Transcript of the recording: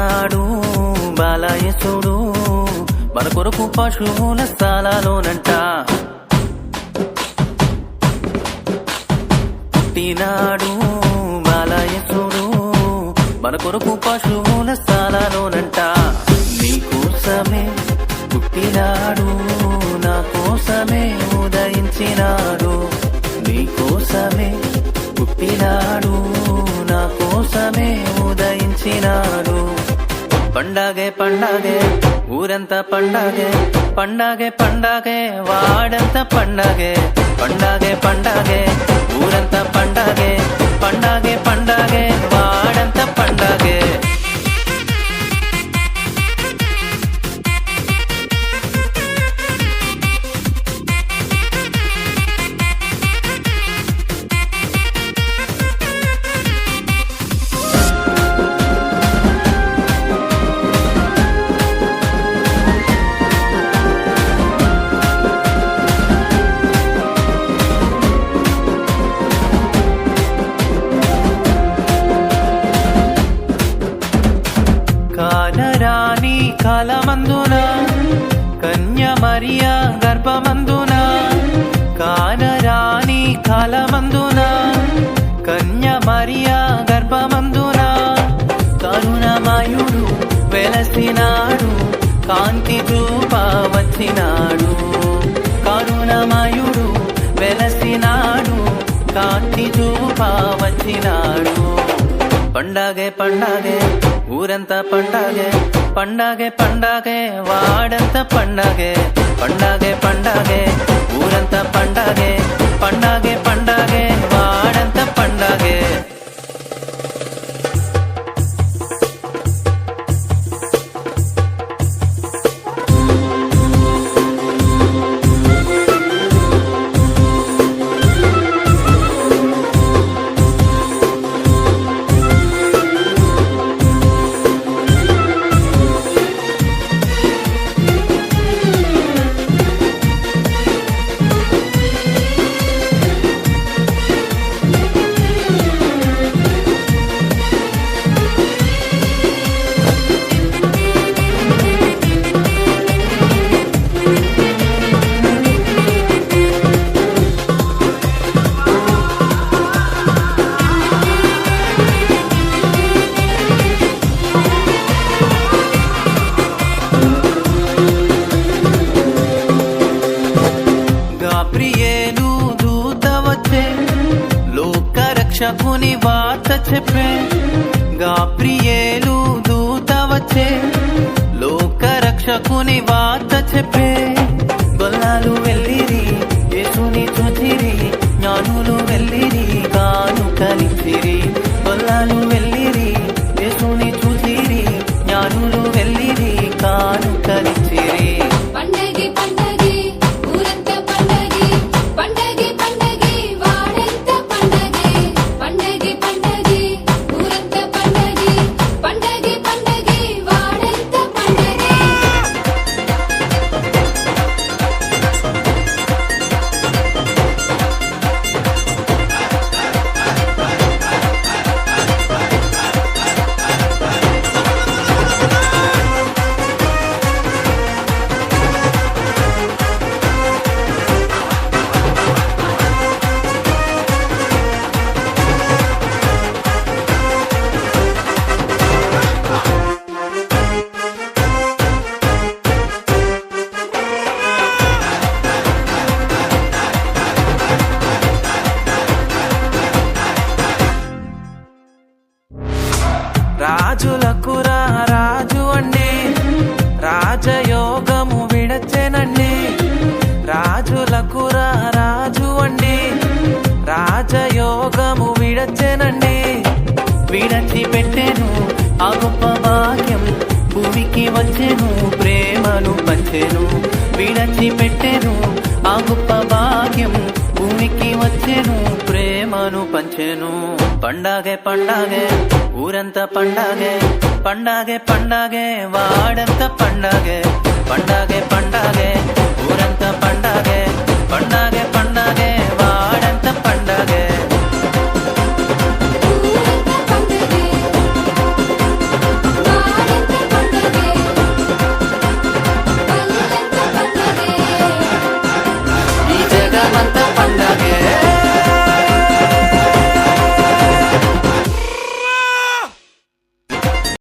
పుట్టినాడు బాలయేసుడు మన కొరకు పశువుల స్థలాలోనంట. పుట్టినాడు బాలయేసుడు మన కొరకు పశువుల స్థలాలోనంట. నీ కోసమే పుట్టినాడు, నా కోసమే ఉదయించినాడు. నీ కోసమే పుట్టినాడు, నా కోసమే ఉదయించినాడు. పండగే పండగే ఊరంతా పండగే, పండగే పండగే వాడంతా పండగే. పండగే పండగే ఊరంతా పండగే, పండగే పండగే వాడంతా పండగే. కానరాని కాలమందున కన్య మరియా గర్భమందున, కానరాని కాలమందున కన్య మరియా గర్భమందున కరుణమయుడు వెలసినాడు, కాంతి చూప వచ్చినాడు. కరుణమయుడు వెలసినాడు, కాంతి చూప వచ్చినాడు. పండగే పండగే ఊరంతా పండగే, పండగే పండగే వాడంతా పండగే. పండగే పండగే ఊరంతా పండగే, పండగే పండగే వాడంతా పండగే. గాబ్రియేలు దూత వచ్చే లోకరక్షకుని వార్త చెప్పే. గాబ్రియేలు దూత వచ్చే లోకరక్షకుని వార్త చెప్పే. గొల్లాలు వెళ్ళిరి యేసుని చూచిరి, జ్ఞానులు వెళ్ళిరి కానుకలిచ్చిరి. గొల్లాలు వెళ్ళిరి యేసుని చూచిరి, జ్ఞానులు వెళ్ళిరి కానుకలిచ్చిరి. పండగే పండగే ఊరంతా పండగే, పండగే పండగే వాడంతా పండగే. పండగే పండగే ఊరంతా పండగే, పండగే పండగే వాడంతా పండగే. రాజులకు రాజు అండి, రాజయోగము విడచెనండి. రాజులకు రాజు అండి, రాజయోగము విడచెనండి. విడచి పెట్టెను ఆ గొప్ప భాగ్యం, భూమికి వచ్చెను ప్రేమను పంచెను. విడచి పెట్టెను ఆ గొప్ప భాగ్యం, భూమికి వచ్చెను ప్రేమను పంచెను. పండగే పండగే ఊరంతా పండగే, పండగే పండగే వాడంతా పండగే. పండగే పండగే